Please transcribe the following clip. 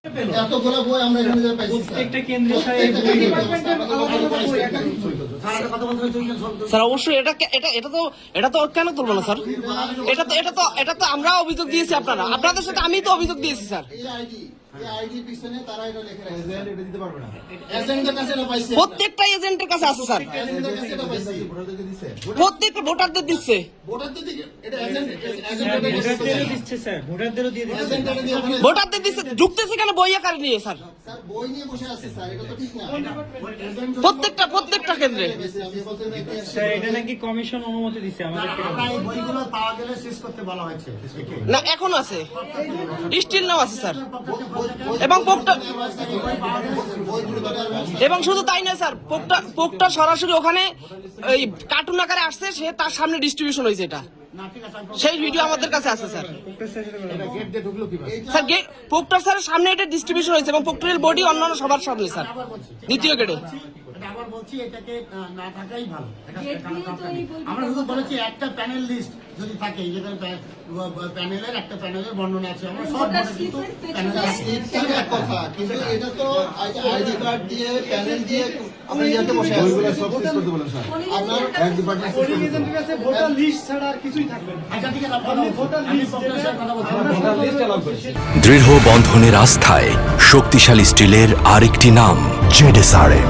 এতগুলা বই আমরা এখানে যে পাইছি প্রত্যেকটা কেন্দ্রীয় স্যার অবশ্যই এটা তো কেন তুলবো না স্যার? এটা তো আমরা অভিযোগ দিয়েছি আপনাদের সাথে আমি তো অভিযোগ দিয়েছি স্যার। প্রত্যেকটা এজেন্টের কাছে আছে স্যার, প্রত্যেকটা ভোটারদের দিচ্ছে। ভোটারদের দিচ্ছে, ঢুকতেছে কেন বই আকারে নিয়ে স্যার? প্রত্যেকটা কেন্দ্রে এটা নাকি কমিশন অনুমতি দিচ্ছে আমাদেরকে। বইগুলো পাওয়া গেলে শেষ করতে বলা হয়েছে না, এখন আছে, স্টিল নাও আছে স্যার। এবং শুধু তাই নয় স্যার, পোকটা সরাসরি ওখানে ওই কার্টুন আকারে আসছে, সে তার সামনে ডিস্ট্রিবিউশন হয়েছে। এটা সেই ভিডিও আমাদের কাছে আছে স্যার। স্যার পোকটার স্যার সামনে এটা ডিস্ট্রিবিউশন হয়েছে এবং পোকটার বডি অন্যান্য সবার সামনে স্যার, দ্বিতীয় গেটে। আবার বলছি এটাকে না থাকাই ভালো। আমরা শুধু বলেছি একটা প্যানেল লিস্ট যদি থাকে, যেটা প্যানেলের একটা প্যানেলের বর্ণনা আছে, আমরা সব কথা, কিন্তু এটা তো আইডি কার্ড দিয়ে প্যানেল দিয়ে আমরা ইয়াতে বসে আছি। আপনার এক ডিপার্টমেন্টের কাছে ভোটার লিস্ট ছাড়া আর কিছুই থাকবে না। আচ্ছা ঠিক আছে, আমি কথা বলছি। দৃঢ় বন্ধনের আস্থায় শক্তিশালী স্টিলের আরেকটি নাম জেডএসআরএম।